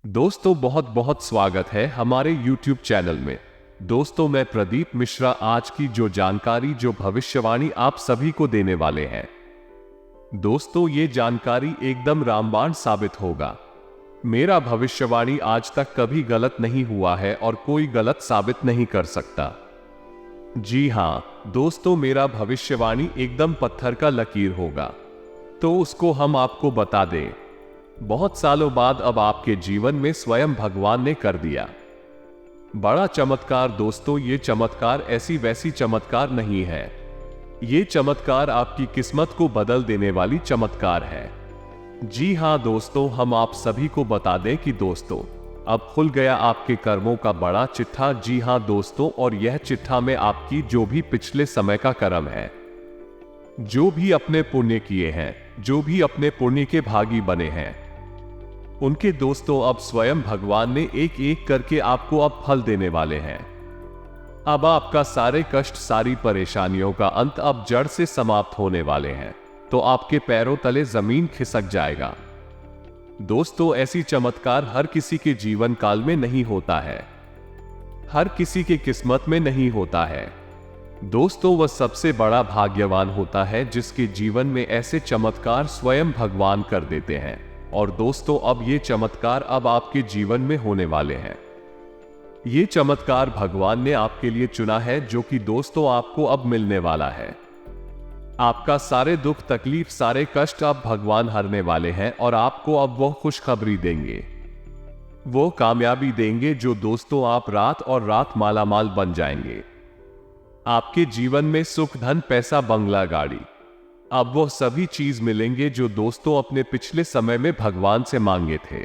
दोस्तों बहुत बहुत स्वागत है हमारे YouTube चैनल में। दोस्तों मैं प्रदीप मिश्रा आज की जो जानकारी जो भविष्यवाणी आप सभी को देने वाले हैं। दोस्तों ये जानकारी एकदम रामबाण साबित होगा। मेरा भविष्यवाणी आज तक कभी गलत नहीं हुआ है और कोई गलत साबित नहीं कर सकता। जी हां दोस्तों, मेरा भविष्यवाणी एकदम पत्थर का लकीर होगा। तो उसको हम आपको बता दें। बहुत सालों बाद अब आपके जीवन में स्वयं भगवान ने कर दिया बड़ा चमत्कार। दोस्तों ये चमत्कार ऐसी वैसी चमत्कार नहीं है, ये चमत्कार आपकी किस्मत को बदल देने वाली चमत्कार है। जी हां दोस्तों, हम आप सभी को बता दें कि दोस्तों अब खुल गया आपके कर्मों का बड़ा चिट्ठा। जी हां दोस्तों, और यह चिट्ठा में आपकी जो भी पिछले समय का कर्म है, जो भी अपने पुण्य किए हैं, जो भी अपने पुण्य के भागी बने हैं, उनके दोस्तों अब स्वयं भगवान ने एक एक करके आपको अब फल देने वाले हैं। अब आपका सारे कष्ट, सारी परेशानियों का अंत अब जड़ से समाप्त होने वाले हैं। तो आपके पैरों तले जमीन खिसक जाएगा। दोस्तों ऐसी चमत्कार हर किसी के जीवन काल में नहीं होता है, हर किसी के किस्मत में नहीं होता है। दोस्तों वह सबसे बड़ा भाग्यवान होता है जिसके जीवन में ऐसे चमत्कार स्वयं भगवान कर देते हैं। और दोस्तों अब ये चमत्कार अब आपके जीवन में होने वाले हैं। ये चमत्कार भगवान ने आपके लिए चुना है, जो कि दोस्तों आपको अब मिलने वाला है। आपका सारे दुख तकलीफ, सारे कष्ट अब भगवान हरने वाले हैं और आपको अब वो खुशखबरी देंगे, वो कामयाबी देंगे जो दोस्तों आप रात और रात मालामाल बन जाएंगे। आपके जीवन में सुख, धन, पैसा, बंगला, गाड़ी, अब वो सभी चीज मिलेंगे जो दोस्तों अपने पिछले समय में भगवान से मांगे थे,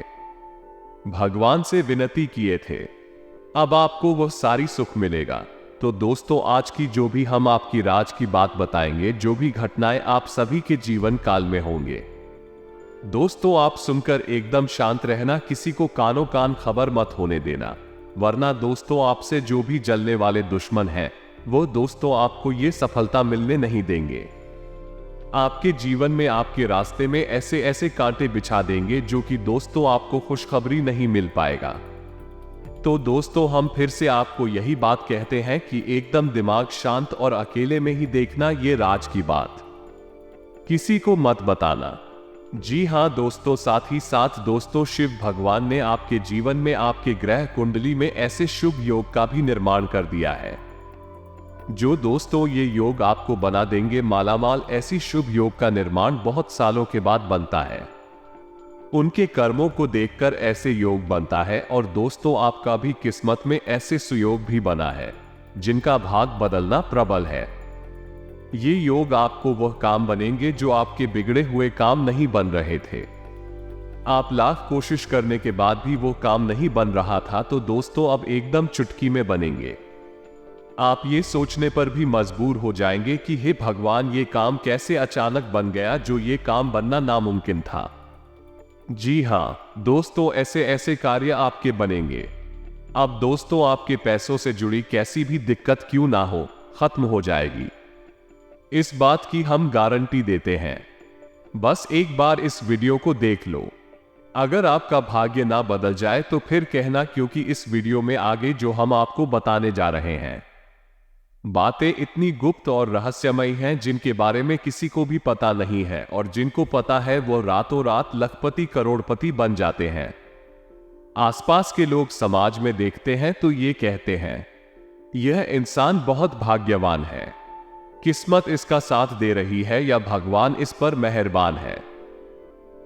भगवान से विनती किए थे। अब आपको वो सारी सुख मिलेगा। तो दोस्तों आज की जो भी हम आपकी राज की बात बताएंगे, जो भी घटनाएं आप सभी के जीवन काल में होंगे, दोस्तों आप सुनकर एकदम शांत रहना, किसी को कानों कान खबर मत होने देना, वरना दोस्तों आपसे जो भी जलने वाले दुश्मन हैं, वो दोस्तों आपको ये सफलता मिलने नहीं देंगे। आपके जीवन में, आपके रास्ते में ऐसे ऐसे कांटे बिछा देंगे जो कि दोस्तों आपको खुशखबरी नहीं मिल पाएगा। तो दोस्तों हम फिर से आपको यही बात कहते हैं कि एकदम दिमाग शांत और अकेले में ही देखना ये राज की बात, किसी को मत बताना। जी हां दोस्तों, साथ ही साथ दोस्तों शिव भगवान ने आपके जीवन में, आपके ग्रह कुंडली में ऐसे शुभ योग का भी निर्माण कर दिया है, जो दोस्तों ये योग आपको बना देंगे मालामाल। ऐसी शुभ योग का निर्माण बहुत सालों के बाद बनता है, उनके कर्मों को देखकर ऐसे योग बनता है। और दोस्तों आपका भी किस्मत में ऐसे सुयोग भी बना है जिनका भाग बदलना प्रबल है। ये योग आपको वह काम बनेंगे जो आपके बिगड़े हुए काम नहीं बन रहे थे, आप लाख कोशिश करने के बाद भी वो काम नहीं बन रहा था, तो दोस्तों अब एकदम चुटकी में बनेंगे। आप ये सोचने पर भी मजबूर हो जाएंगे कि हे भगवान, ये काम कैसे अचानक बन गया जो ये काम बनना नामुमकिन था। जी हां दोस्तों, ऐसे ऐसे कार्य आपके बनेंगे। अब दोस्तों आपके पैसों से जुड़ी कैसी भी दिक्कत क्यों ना हो, खत्म हो जाएगी, इस बात की हम गारंटी देते हैं। बस एक बार इस वीडियो को देख लो। अगर आपका भाग्य ना बदल जाए तो फिर कहना, क्योंकि इस वीडियो में आगे जो हम आपको बताने जा रहे हैं, बातें इतनी गुप्त और रहस्यमयी हैं जिनके बारे में किसी को भी पता नहीं है, और जिनको पता है वो रातों रात लखपति करोड़पति बन जाते हैं। आसपास के लोग समाज में देखते हैं तो ये कहते हैं यह इंसान बहुत भाग्यवान है, किस्मत इसका साथ दे रही है या भगवान इस पर मेहरबान है।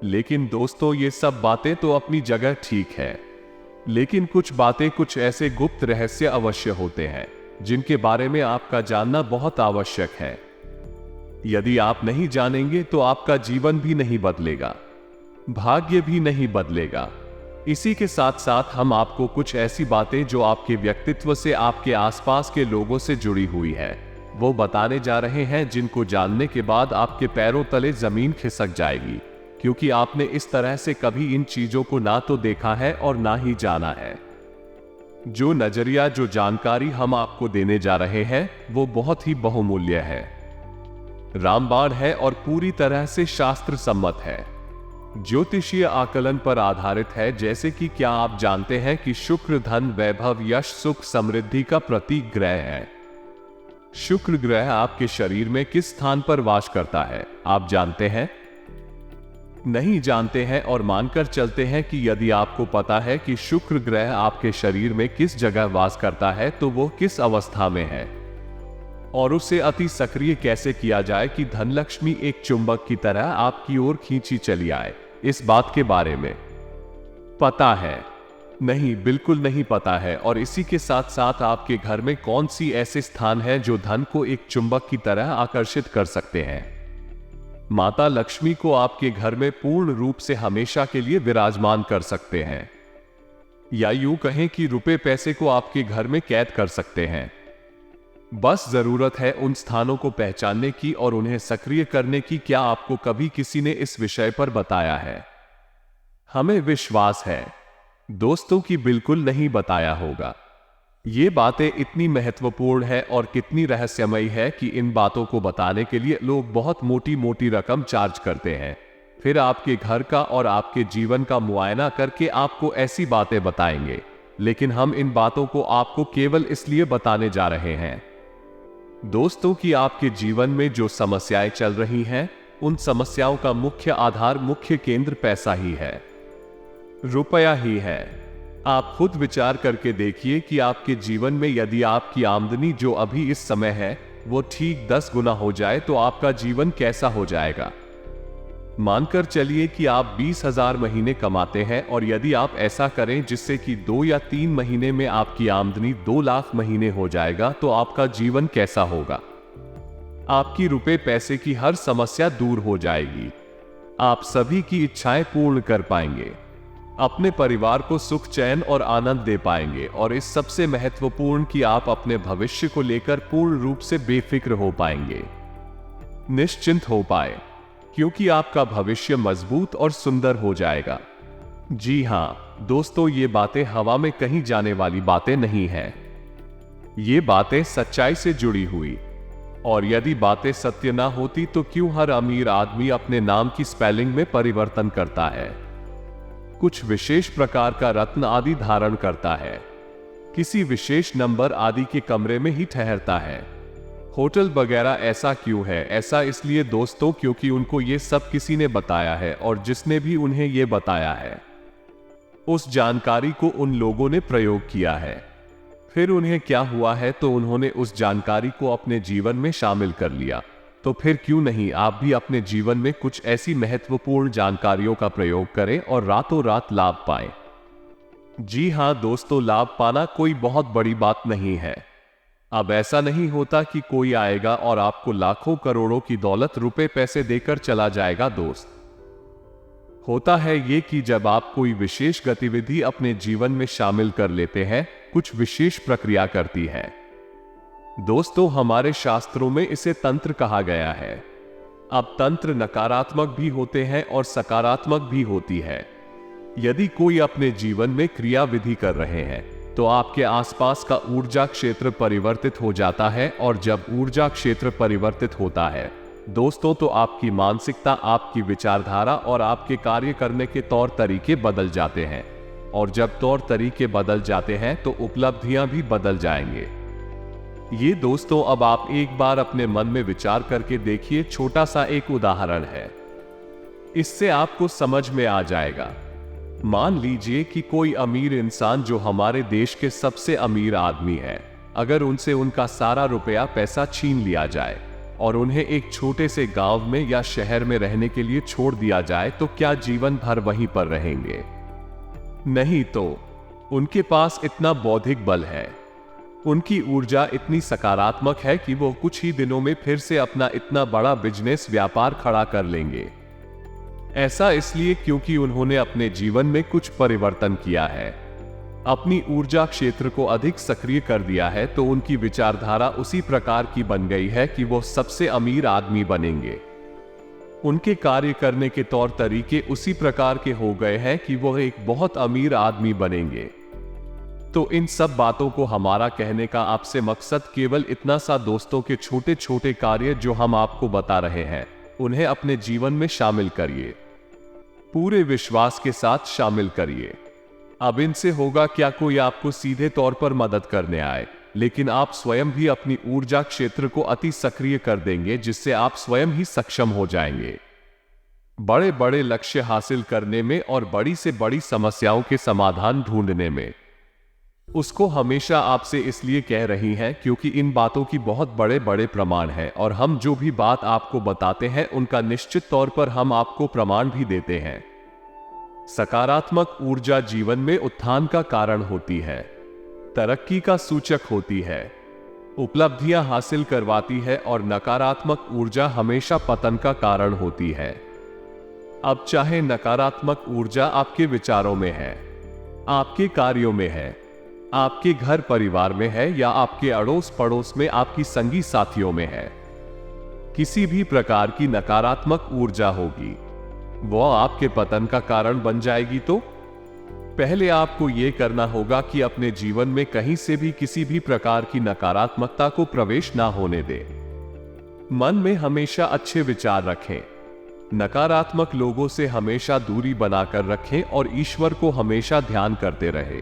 लेकिन दोस्तों ये सब बातें तो अपनी जगह ठीक है, लेकिन कुछ बातें, कुछ ऐसे गुप्त रहस्य अवश्य होते हैं जिनके बारे में आपका जानना बहुत आवश्यक है। यदि आप नहीं जानेंगे तो आपका जीवन भी नहीं बदलेगा, भाग्य भी नहीं बदलेगा। इसी के साथ साथ हम आपको कुछ ऐसी बातें जो आपके व्यक्तित्व से, आपके आसपास के लोगों से जुड़ी हुई है, वो बताने जा रहे हैं, जिनको जानने के बाद आपके पैरों तले जमीन खिसक जाएगी, क्योंकि आपने इस तरह से कभी इन चीजों को ना तो देखा है और ना ही जाना है। जो नजरिया, जो जानकारी हम आपको देने जा रहे हैं वो बहुत ही बहुमूल्य है, रामबाण है और पूरी तरह से शास्त्र सम्मत है। ज्योतिषीय आकलन पर आधारित है, जैसे कि क्या आप जानते हैं कि शुक्र धन, वैभव, यश, सुख, समृद्धि का प्रतीक ग्रह है। शुक्र ग्रह आपके शरीर में किस स्थान पर वास करता है, आप जानते हैं? नहीं जानते हैं और मानकर चलते हैं कि यदि आपको पता है कि शुक्र ग्रह आपके शरीर में किस जगह वास करता है तो वो किस अवस्था में है और उसे अति सक्रिय कैसे किया जाए कि धनलक्ष्मी एक चुंबक की तरह आपकी ओर खींची चली आए। इस बात के बारे में पता है? नहीं, बिल्कुल नहीं पता है। और इसी के साथ साथ आपके घर में कौन सी ऐसे स्थान हैं जो धन को एक चुंबक की तरह आकर्षित कर सकते हैं? माता लक्ष्मी को आपके घर में पूर्ण रूप से हमेशा के लिए विराजमान कर सकते हैं, या यूं कहें कि रुपए पैसे को आपके घर में कैद कर सकते हैं। बस जरूरत है उन स्थानों को पहचानने की और उन्हें सक्रिय करने की। क्या आपको कभी किसी ने इस विषय पर बताया है? हमें विश्वास है दोस्तों कि बिल्कुल नहीं बताया होगा। ये बातें इतनी महत्वपूर्ण है और कितनी रहस्यमयी है कि इन बातों को बताने के लिए लोग बहुत मोटी मोटी रकम चार्ज करते हैं, फिर आपके घर का और आपके जीवन का मुआयना करके आपको ऐसी बातें बताएंगे। लेकिन हम इन बातों को आपको केवल इसलिए बताने जा रहे हैं दोस्तों कि आपके जीवन में जो समस्याएं चल रही हैं, उन समस्याओं का मुख्य आधार, मुख्य केंद्र पैसा ही है, रुपया ही है। आप खुद विचार करके देखिए कि आपके जीवन में यदि आपकी आमदनी जो अभी इस समय है वो ठीक 10 गुना हो जाए तो आपका जीवन कैसा हो जाएगा। मानकर चलिए कि आप 20,000 महीने कमाते हैं और यदि आप ऐसा करें जिससे कि 2 या 3 महीने में आपकी आमदनी 2 लाख महीने हो जाएगा तो आपका जीवन कैसा होगा। आपकी रुपए पैसे की हर समस्या दूर हो जाएगी, आप सभी की इच्छाएं पूर्ण कर पाएंगे, अपने परिवार को सुख, चैन और आनंद दे पाएंगे और इस सबसे महत्वपूर्ण कि आप अपने भविष्य को लेकर पूर्ण रूप से बेफिक्र हो पाएंगे, निश्चिंत हो पाए, क्योंकि आपका भविष्य मजबूत और सुंदर हो जाएगा। जी हां दोस्तों, ये बातें हवा में कहीं जाने वाली बातें नहीं हैं। ये बातें सच्चाई से जुड़ी हुई, और यदि बातें सत्य ना होती तो क्यों हर अमीर आदमी अपने नाम की स्पेलिंग में परिवर्तन करता है, कुछ विशेष प्रकार का रत्न आदि धारण करता है, किसी विशेष नंबर आदि के कमरे में ही ठहरता है, होटल वगैरह ऐसा क्यों है? ऐसा इसलिए दोस्तों क्योंकि उनको ये सब किसी ने बताया है और जिसने भी उन्हें ये बताया है उस जानकारी को उन लोगों ने प्रयोग किया है। फिर उन्हें क्या हुआ है तो उन्होंने उस जानकारी को अपने जीवन में शामिल कर लिया। तो फिर क्यों नहीं आप भी अपने जीवन में कुछ ऐसी महत्वपूर्ण जानकारियों का प्रयोग करें और रातों रात लाभ पाएं। जी हां दोस्तों, लाभ पाना कोई बहुत बड़ी बात नहीं है। अब ऐसा नहीं होता कि कोई आएगा और आपको लाखों करोड़ों की दौलत, रुपए पैसे देकर चला जाएगा। दोस्त, होता है ये कि जब आप कोई विशेष गतिविधि अपने जीवन में शामिल कर लेते हैं, कुछ विशेष प्रक्रिया करती है। दोस्तों, हमारे शास्त्रों में इसे तंत्र कहा गया है। अब तंत्र नकारात्मक भी होते हैं और सकारात्मक भी होती है। यदि कोई अपने जीवन में क्रिया विधि कर रहे हैं तो आपके आसपास का ऊर्जा क्षेत्र परिवर्तित हो जाता है, और जब ऊर्जा क्षेत्र परिवर्तित होता है दोस्तों तो आपकी मानसिकता, आपकी विचारधारा और आपके कार्य करने के तौर तरीके बदल जाते हैं, और जब तौर तरीके बदल जाते हैं तो उपलब्धियां भी बदल जाएंगे। ये दोस्तों अब आप एक बार अपने मन में विचार करके देखिए। छोटा सा एक उदाहरण है, इससे आपको समझ में आ जाएगा। मान लीजिए कि कोई अमीर इंसान जो हमारे देश के सबसे अमीर आदमी है, अगर उनसे उनका सारा रुपया पैसा छीन लिया जाए और उन्हें एक छोटे से गांव में या शहर में रहने के लिए छोड़ दिया जाए तो क्या जीवन भर वहीं पर रहेंगे? नहीं तो। उनके पास इतना बौद्धिक बल है, उनकी ऊर्जा इतनी सकारात्मक है कि वो कुछ ही दिनों में फिर से अपना इतना बड़ा बिजनेस, व्यापार खड़ा कर लेंगे। ऐसा इसलिए क्योंकि उन्होंने अपने जीवन में कुछ परिवर्तन किया है, अपनी ऊर्जा क्षेत्र को अधिक सक्रिय कर दिया है, तो उनकी विचारधारा उसी प्रकार की बन गई है कि वो सबसे अमीर आदमी बनेंगे। उनके कार्य करने के तौर तरीके उसी प्रकार के हो गए हैं कि वो एक बहुत अमीर आदमी बनेंगे। तो इन सब बातों को हमारा कहने का आपसे मकसद केवल इतना सा दोस्तों के छोटे छोटे कार्य जो हम आपको बता रहे हैं, उन्हें अपने जीवन में शामिल करिए। पूरे विश्वास के साथ शामिल करिए। अब इनसे होगा क्या, कोई आपको सीधे तौर पर मदद करने आए, लेकिन आप स्वयं भी अपनी ऊर्जा क्षेत्र को अति सक्रिय कर देंगे, जिससे आप स्वयं ही सक्षम हो जाएंगे बड़े बड़े लक्ष्य हासिल करने में और बड़ी से बड़ी समस्याओं के समाधान ढूंढने में। उसको हमेशा आपसे इसलिए कह रही हैं क्योंकि इन बातों की बहुत बड़े बड़े प्रमाण हैं, और हम जो भी बात आपको बताते हैं उनका निश्चित तौर पर हम आपको प्रमाण भी देते हैं। सकारात्मक ऊर्जा जीवन में उत्थान का कारण होती है, तरक्की का सूचक होती है, उपलब्धियां हासिल करवाती है, और नकारात्मक ऊर्जा हमेशा पतन का कारण होती है। अब चाहे नकारात्मक ऊर्जा आपके विचारों में है, आपके कार्यों में है, आपके घर परिवार में है, या आपके अड़ोस पड़ोस में आपकी संगी साथियों में है, किसी भी प्रकार की नकारात्मक ऊर्जा होगी, वो आपके पतन का कारण बन जाएगी। तो पहले आपको यह करना होगा कि अपने जीवन में कहीं से भी किसी भी प्रकार की नकारात्मकता को प्रवेश ना होने दें। मन में हमेशा अच्छे विचार रखें, नकारात्मक लोगों से हमेशा दूरी बनाकर रखें, और ईश्वर को हमेशा ध्यान करते रहें।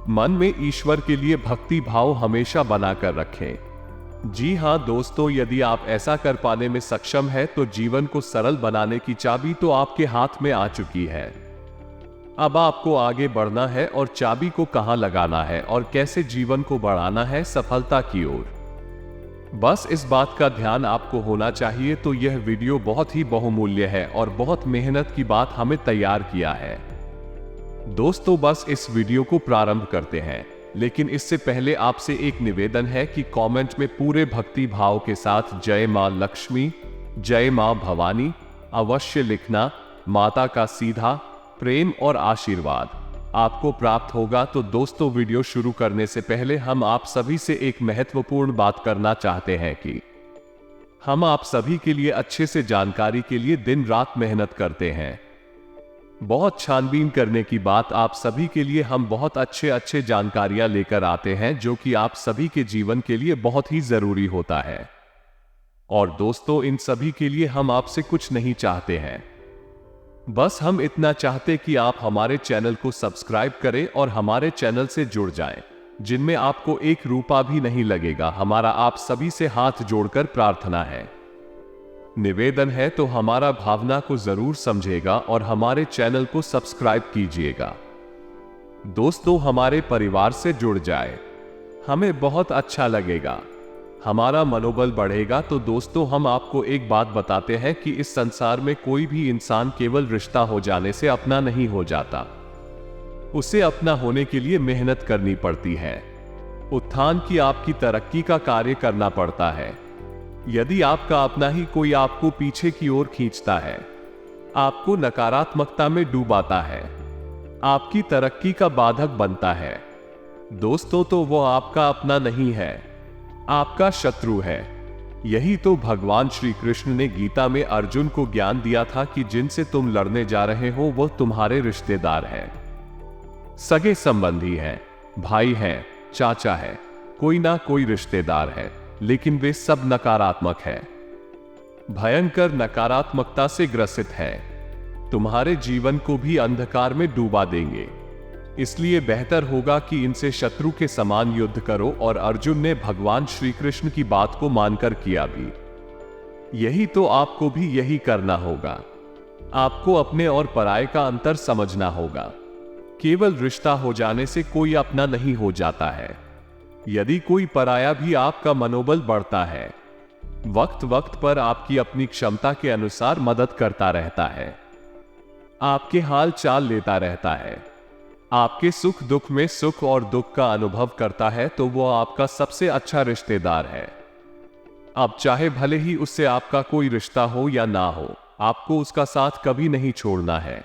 मन में ईश्वर के लिए भक्ति भाव हमेशा बनाकर रखें। जी हां दोस्तों, यदि आप ऐसा कर पाने में सक्षम है तो जीवन को सरल बनाने की चाबी तो आपके हाथ में आ चुकी है। अब आपको आगे बढ़ना है, और चाबी को कहां लगाना है और कैसे जीवन को बढ़ाना है सफलता की ओर, बस इस बात का ध्यान आपको होना चाहिए। तो यह वीडियो बहुत ही बहुमूल्य है और बहुत मेहनत की बात हमें तैयार किया है। दोस्तों बस इस वीडियो को प्रारंभ करते हैं, लेकिन इससे पहले आपसे एक निवेदन है कि कमेंट में पूरे भक्ति भाव के साथ जय मां लक्ष्मी, जय मां भवानी अवश्य लिखना। माता का सीधा प्रेम और आशीर्वाद आपको प्राप्त होगा। तो दोस्तों वीडियो शुरू करने से पहले हम आप सभी से एक महत्वपूर्ण बात करना चाहते हैं कि हम आप सभी के लिए अच्छे से जानकारी के लिए दिन रात मेहनत करते हैं। बहुत छानबीन करने की बात, आप सभी के लिए हम बहुत अच्छे जानकारियां लेकर आते हैं जो कि आप सभी के जीवन के लिए बहुत ही जरूरी होता है। और दोस्तों इन सभी के लिए हम आपसे कुछ नहीं चाहते हैं, बस हम इतना चाहते कि आप हमारे चैनल को सब्सक्राइब करें और हमारे चैनल से जुड़ जाएं, जिनमें आपको एक रुपया भी नहीं लगेगा। हमारा आप सभी से हाथ जोड़कर प्रार्थना है, निवेदन है, तो हमारा भावना को जरूर समझेगा और हमारे चैनल को सब्सक्राइब कीजिएगा। दोस्तों हमारे परिवार से जुड़ जाए, हमें बहुत अच्छा लगेगा, हमारा मनोबल बढ़ेगा। तो दोस्तों हम आपको एक बात बताते हैं कि इस संसार में कोई भी इंसान केवल रिश्ता हो जाने से अपना नहीं हो जाता, उसे अपना होने के लिए मेहनत करनी पड़ती है, उत्थान की आपकी तरक्की का कार्य करना पड़ता है। यदि आपका अपना ही कोई आपको पीछे की ओर खींचता है, आपको नकारात्मकता में डूबाता है, आपकी तरक्की का बाधक बनता है, दोस्तों तो वो आपका अपना नहीं है, आपका शत्रु है। यही तो भगवान श्री कृष्ण ने गीता में अर्जुन को ज्ञान दिया था कि जिनसे तुम लड़ने जा रहे हो वो तुम्हारे रिश्तेदार हैं, सगे संबंधी हैं, भाई हैं, चाचा है, कोई ना कोई रिश्तेदार है, लेकिन वे सब नकारात्मक है, भयंकर नकारात्मकता से ग्रसित है, तुम्हारे जीवन को भी अंधकार में डूबा देंगे। इसलिए बेहतर होगा कि इनसे शत्रु के समान युद्ध करो, और अर्जुन ने भगवान श्री कृष्ण की बात को मानकर किया भी यही। तो आपको भी यही करना होगा, आपको अपने और पराये का अंतर समझना होगा। केवल रिश्ता हो जाने से कोई अपना नहीं हो जाता है, यदि कोई पराया भी आपका मनोबल बढ़ता है, वक्त वक्त पर आपकी अपनी क्षमता के अनुसार मदद करता रहता है, आपके हाल चाल लेता रहता है, आपके सुख दुख में सुख और दुख का अनुभव करता है, तो वो आपका सबसे अच्छा रिश्तेदार है। अब चाहे भले ही उससे आपका कोई रिश्ता हो या ना हो, आपको उसका साथ कभी नहीं छोड़ना है।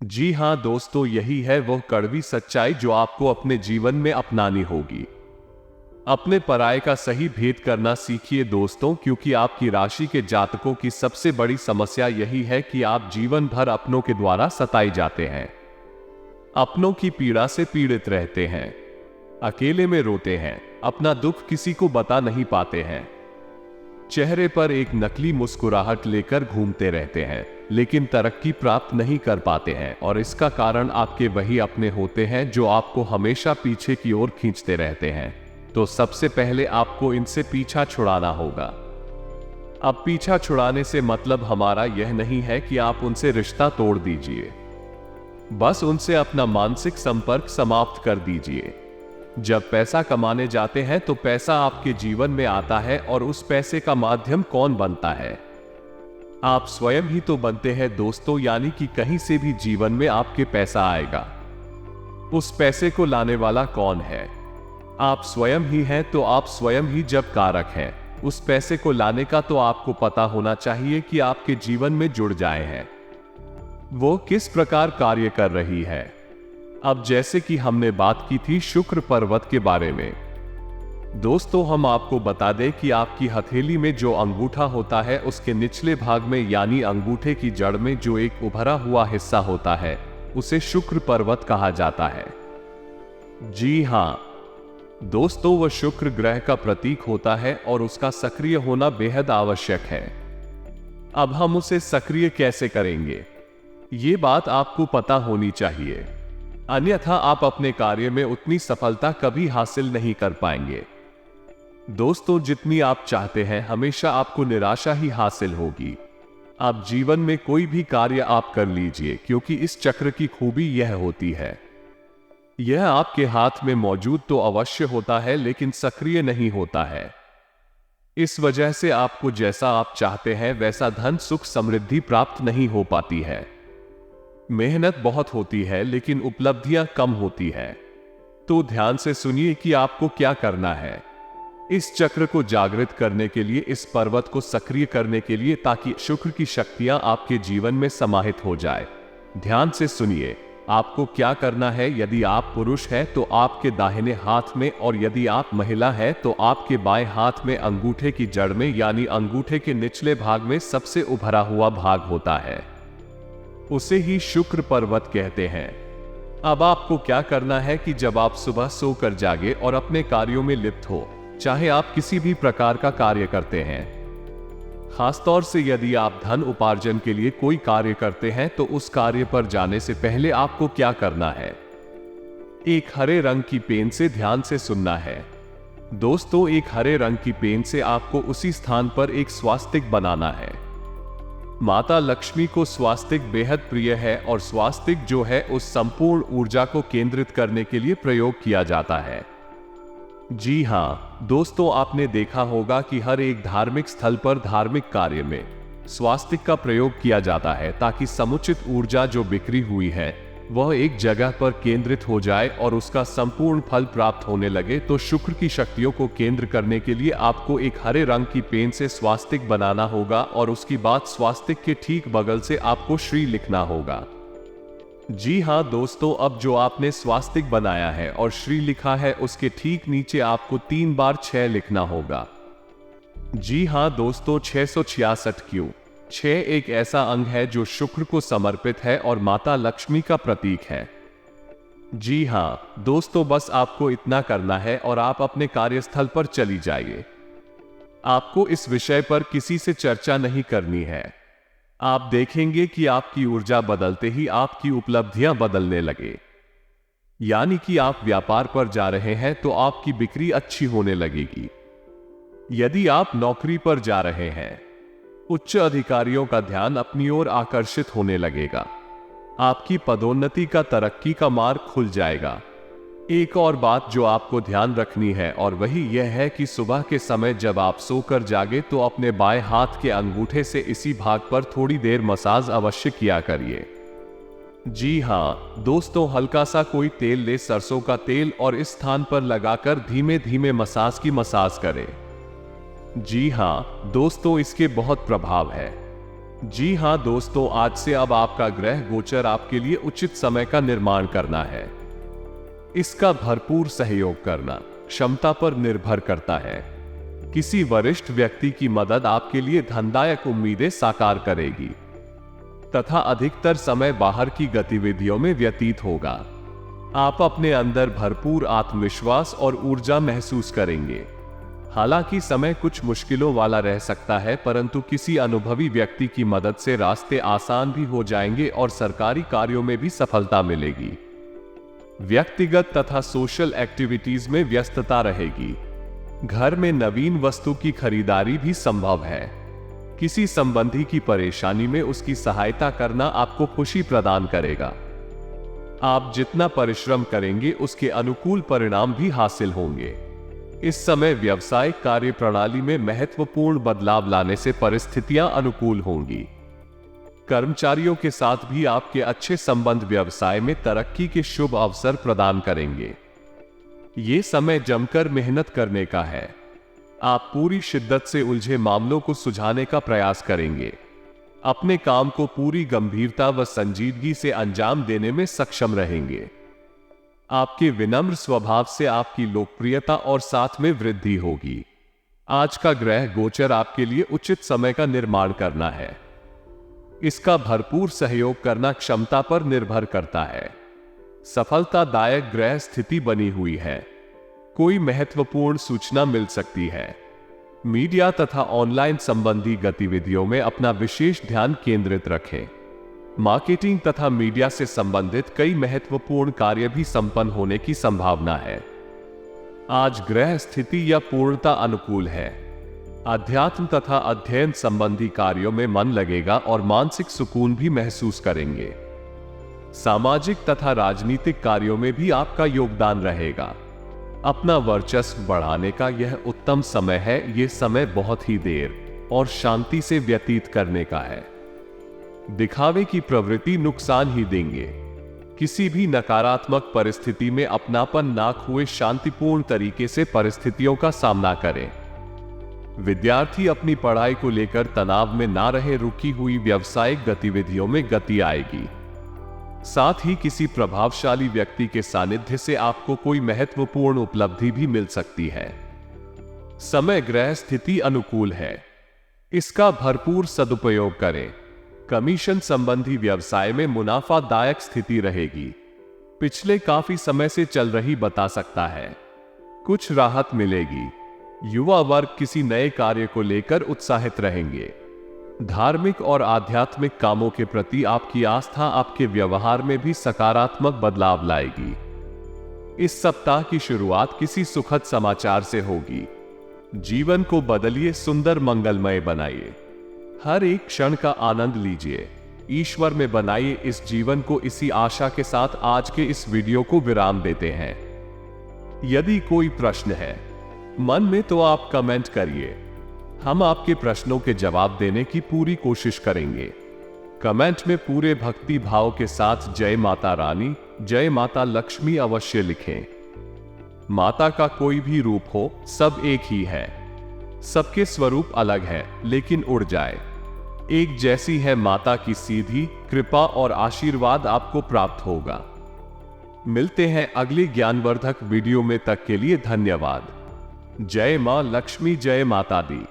जी हां दोस्तों, यही है वह कड़वी सच्चाई जो आपको अपने जीवन में अपनानी होगी। अपने पराये का सही भेद करना सीखिए दोस्तों, क्योंकि आपकी राशि के जातकों की सबसे बड़ी समस्या यही है कि आप जीवन भर अपनों के द्वारा सताए जाते हैं, अपनों की पीड़ा से पीड़ित रहते हैं, अकेले में रोते हैं, अपना दुख किसी को बता नहीं पाते हैं, चेहरे पर एक नकली मुस्कुराहट लेकर घूमते रहते हैं, लेकिन तरक्की प्राप्त नहीं कर पाते हैं, और इसका कारण आपके वही अपने होते हैं जो आपको हमेशा पीछे की ओर खींचते रहते हैं। तो सबसे पहले आपको इनसे पीछा छुड़ाना होगा। अब पीछा छुड़ाने से मतलब हमारा यह नहीं है कि आप उनसे रिश्ता तोड़ दीजिए, बस उनसे अपना मानसिक संपर्क समाप्त कर दीजिए। जब पैसा कमाने जाते हैं तो पैसा आपके जीवन में आता है, और उस पैसे का माध्यम कौन बनता है? आप स्वयं ही तो बनते हैं दोस्तों, यानी कि कहीं से भी जीवन में आपके पैसा आएगा। उस पैसे को लाने वाला कौन है? आप स्वयं ही हैं। तो आप स्वयं ही जब कारक हैं उस पैसे को लाने का, तो आपको पता होना चाहिए कि आपके जीवन में जुड़ जाए हैं, वो किस प्रकार कार्य कर रही है। अब जैसे कि हमने बात की थी शुक्र पर्वत के बारे में, दोस्तों हम आपको बता दें कि आपकी हथेली में जो अंगूठा होता है उसके निचले भाग में, यानी अंगूठे की जड़ में जो एक उभरा हुआ हिस्सा होता है, उसे शुक्र पर्वत कहा जाता है। जी हां दोस्तों, वह शुक्र ग्रह का प्रतीक होता है और उसका सक्रिय होना बेहद आवश्यक है। अब हम उसे सक्रिय कैसे करेंगे, ये बात आपको पता होनी चाहिए, अन्यथा आप अपने कार्य में उतनी सफलता कभी हासिल नहीं कर पाएंगे। दोस्तों जितनी आप चाहते हैं हमेशा आपको निराशा ही हासिल होगी। आप जीवन में कोई भी कार्य आप कर लीजिए, क्योंकि इस चक्र की खूबी यह होती है, यह आपके हाथ में मौजूद तो अवश्य होता है लेकिन सक्रिय नहीं होता है। इस वजह से आपको जैसा आप चाहते हैं वैसा धन सुख समृद्धि प्राप्त नहीं हो पाती है। मेहनत बहुत होती है लेकिन उपलब्धियां कम होती है। तो ध्यान से सुनिए कि आपको क्या करना है इस चक्र को जागृत करने के लिए, इस पर्वत को सक्रिय करने के लिए, ताकि शुक्र की शक्तियां आपके जीवन में समाहित हो जाए। ध्यान से सुनिए, आपको क्या करना है। यदि आप पुरुष हैं तो आपके दाहिने हाथ में, और यदि आप महिला हैं तो आपके बाएं हाथ में अंगूठे की जड़ में, यानी अंगूठे के निचले भाग में सबसे उभरा हुआ भाग होता है, उसे ही शुक्र पर्वत कहते हैं। अब आपको क्या करना है कि जब आप सुबह सोकर जागे और अपने कार्यों में लिप्त हो, चाहे आप किसी भी प्रकार का कार्य करते हैं, खासतौर से यदि आप धन उपार्जन के लिए कोई कार्य करते हैं, तो उस कार्य पर जाने से पहले आपको क्या करना है, एक हरे रंग की पेन से ध्यान से सुनना है। दोस्तों एक हरे रंग की पेन से आपको उसी स्थान पर एक स्वास्तिक बनाना है। माता लक्ष्मी को स्वास्तिक बेहद प्रिय है, और स्वास्तिक जो है उस संपूर्ण ऊर्जा को केंद्रित करने के लिए प्रयोग किया जाता है। जी हां दोस्तों, आपने देखा होगा कि हर एक धार्मिक स्थल पर धार्मिक कार्य में स्वास्तिक का प्रयोग किया जाता है, ताकि समुचित ऊर्जा जो बिखरी हुई है वह एक जगह पर केंद्रित हो जाए और उसका संपूर्ण फल प्राप्त होने लगे। तो शुक्र की शक्तियों को केंद्र करने के लिए आपको एक हरे रंग की पेन से स्वास्तिक बनाना होगा, और उसकी बाद स्वास्तिक के ठीक बगल से आपको श्री लिखना होगा। जी हां दोस्तों, अब जो आपने स्वास्तिक बनाया है और श्री लिखा है, उसके ठीक नीचे आपको 3 बार 6 लिखना होगा। जी हां दोस्तों, 666 क्यों? 6 एक ऐसा अंग है जो शुक्र को समर्पित है और माता लक्ष्मी का प्रतीक है। जी हां दोस्तों, बस आपको इतना करना है और आप अपने कार्यस्थल पर चली जाइए। आपको इस विषय पर किसी से चर्चा नहीं करनी है। आप देखेंगे कि आपकी ऊर्जा बदलते ही आपकी उपलब्धियां बदलने लगे। यानी कि आप व्यापार पर जा रहे हैं तो आपकी बिक्री अच्छी होने लगेगी। यदि आप नौकरी पर जा रहे हैं, उच्च अधिकारियों का ध्यान अपनी ओर आकर्षित होने लगेगा। आपकी पदोन्नति का, तरक्की का मार्ग खुल जाएगा। एक और बात जो आपको ध्यान रखनी है, और वही यह है कि सुबह के समय जब आप सोकर जागे तो अपने बाएं हाथ के अंगूठे से इसी भाग पर थोड़ी देर मसाज अवश्य किया करिए। जी हां दोस्तों, हल्का सा कोई तेल ले, सरसों का तेल, और इस स्थान पर लगाकर धीमे धीमे मसाज की मसाज करें। जी हां दोस्तों, इसके बहुत प्रभाव है। जी हां दोस्तों, आज से अब आपका ग्रह गोचर आपके लिए उचित समय का निर्माण करना है। इसका भरपूर सहयोग करना क्षमता पर निर्भर करता है। किसी वरिष्ठ व्यक्ति की मदद आपके लिए धनदायक उम्मीदें साकार करेगी, तथा अधिकतर समय बाहर की गतिविधियों में व्यतीत होगा। आप अपने अंदर भरपूर आत्मविश्वास और ऊर्जा महसूस करेंगे। हालांकि समय कुछ मुश्किलों वाला रह सकता है, परंतु किसी अनुभवी व्यक्ति की मदद से रास्ते आसान भी हो जाएंगे और सरकारी कार्यों में भी सफलता मिलेगी। व्यक्तिगत तथा सोशल एक्टिविटीज में व्यस्तता रहेगी। घर में नवीन वस्तु की खरीदारी भी संभव है। किसी संबंधी की परेशानी में उसकी सहायता करना आपको खुशी प्रदान करेगा। आप जितना परिश्रम करेंगे उसके अनुकूल परिणाम भी हासिल होंगे। इस समय व्यावसायिक कार्यप्रणाली में महत्वपूर्ण बदलाव लाने से परिस्थितियां अनुकूल होंगी। कर्मचारियों के साथ भी आपके अच्छे संबंध व्यवसाय में तरक्की के शुभ अवसर प्रदान करेंगे। ये समय जमकर मेहनत करने का है। आप पूरी शिद्दत से उलझे मामलों को सुलझाने का प्रयास करेंगे। अपने काम को पूरी गंभीरता व संजीदगी से अंजाम देने में सक्षम रहेंगे। आपके विनम्र स्वभाव से आपकी लोकप्रियता और साथ में वृद्धि होगी। आज का ग्रह गोचर आपके लिए उचित समय का निर्माण करना है। इसका भरपूर सहयोग करना क्षमता पर निर्भर करता है। सफलतादायक ग्रह स्थिति बनी हुई है। कोई महत्वपूर्ण सूचना मिल सकती है। मीडिया तथा ऑनलाइन संबंधी गतिविधियों में अपना विशेष ध्यान केंद्रित रखें। मार्केटिंग तथा मीडिया से संबंधित कई महत्वपूर्ण कार्य भी संपन्न होने की संभावना है। आज ग्रह स्थिति या पूर्णता अनुकूल है। अध्यात्म तथा अध्ययन संबंधी कार्यों में मन लगेगा और मानसिक सुकून भी महसूस करेंगे। सामाजिक तथा राजनीतिक कार्यों में भी आपका योगदान रहेगा। अपना वर्चस्व बढ़ाने का यह उत्तम समय है। यह समय बहुत ही देर और शांति से व्यतीत करने का है। दिखावे की प्रवृत्ति नुकसान ही देंगे। किसी भी नकारात्मक परिस्थिति में अपनापन ना खोए शांतिपूर्ण तरीके से परिस्थितियों का सामना करें। विद्यार्थी अपनी पढ़ाई को लेकर तनाव में ना रहे। रुकी हुई व्यावसायिक गतिविधियों में गति आएगी। साथ ही किसी प्रभावशाली व्यक्ति के सानिध्य से आपको कोई महत्वपूर्ण उपलब्धि भी मिल सकती है। समय ग्रह स्थिति अनुकूल है। इसका भरपूर सदुपयोग करें। कमीशन संबंधी व्यवसाय में मुनाफादायक स्थिति रहेगी। पिछले काफी समय से चल रही बता सकता है। कुछ राहत मिलेगी। युवा वर्ग किसी नए कार्य को लेकर उत्साहित रहेंगे। धार्मिक और आध्यात्मिक कामों के प्रति आपकी आस्था आपके व्यवहार में भी सकारात्मक बदलाव लाएगी। इस सप्ताह की शुरुआत किसी सुखद समाचार से होगी। जीवन को बदलिए, सुंदर मंगलमय बनाइए। हर एक क्षण का आनंद लीजिए। ईश्वर में बनाइए इस जीवन को। इसी आशा के साथ आज के इस वीडियो को विराम देते हैं। यदि कोई प्रश्न है मन में तो आप कमेंट करिए। हम आपके प्रश्नों के जवाब देने की पूरी कोशिश करेंगे। कमेंट में पूरे भक्ति भाव के साथ जय माता रानी, जय माता लक्ष्मी अवश्य लिखें। माता का कोई भी रूप हो, सब एक ही है। सबके स्वरूप अलग है, लेकिन उड़ जाए एक जैसी है। माता की सीधी कृपा और आशीर्वाद आपको प्राप्त होगा। मिलते हैं अगली ज्ञानवर्धक वीडियो में। तक के लिए धन्यवाद। जय मां लक्ष्मी, जय माता दी।